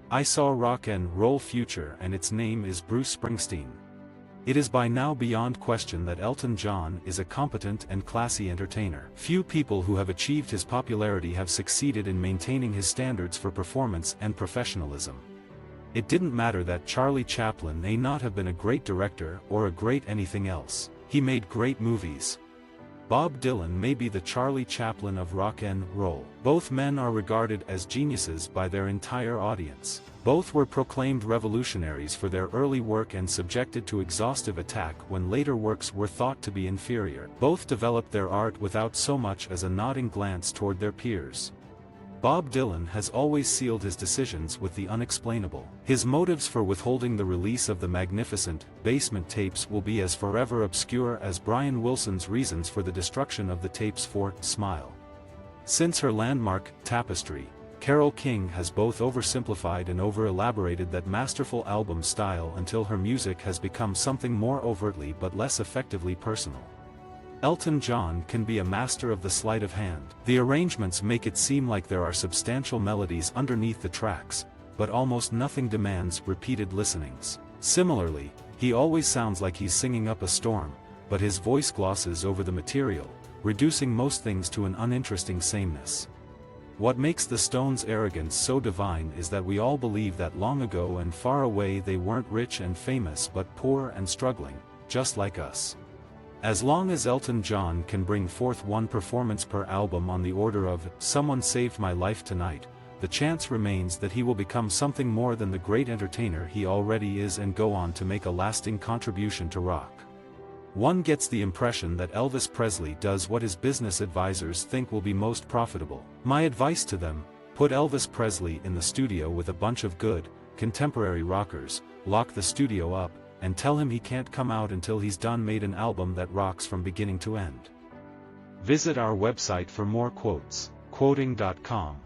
I saw rock and roll future, and its name is Bruce Springsteen. It is by now beyond question that Elton John is a competent and classy entertainer. Few people who have achieved his popularity have succeeded in maintaining his standards for performance and professionalism. It didn't matter that Charlie Chaplin may not have been a great director or a great anything else. He made great movies. Bob Dylan may be the Charlie Chaplin of rock and roll. Both men are regarded as geniuses by their entire audience. Both were proclaimed revolutionaries for their early work and subjected to exhaustive attack when later works were thought to be inferior. Both developed their art without so much as a nodding glance toward their peers. Bob Dylan has always sealed his decisions with the unexplainable. His motives for withholding the release of the magnificent basement tapes will be as forever obscure as Brian Wilson's reasons for the destruction of the tapes for Smile. Since her landmark, Tapestry, Carole King has both oversimplified and over-elaborated that masterful album style until her music has become something more overtly but less effectively personal. Elton John can be a master of the sleight of hand. The arrangements make it seem like there are substantial melodies underneath the tracks, but almost nothing demands repeated listenings. Similarly, he always sounds like he's singing up a storm, but his voice glosses over the material, reducing most things to an uninteresting sameness. What makes the Stones' arrogance so divine is that we all believe that long ago and far away they weren't rich and famous but poor and struggling, just like us. As long as Elton John can bring forth one performance per album on the order of "Someone Saved My Life Tonight," the chance remains that he will become something more than the great entertainer he already is and go on to make a lasting contribution to rock. One gets the impression that Elvis Presley does what his business advisors think will be most profitable. My advice to them: put Elvis Presley in the studio with a bunch of good, contemporary rockers, lock the studio up, and tell him he can't come out until he's done made an album that rocks from beginning to end. Visit our website for more quotes, quoting.com.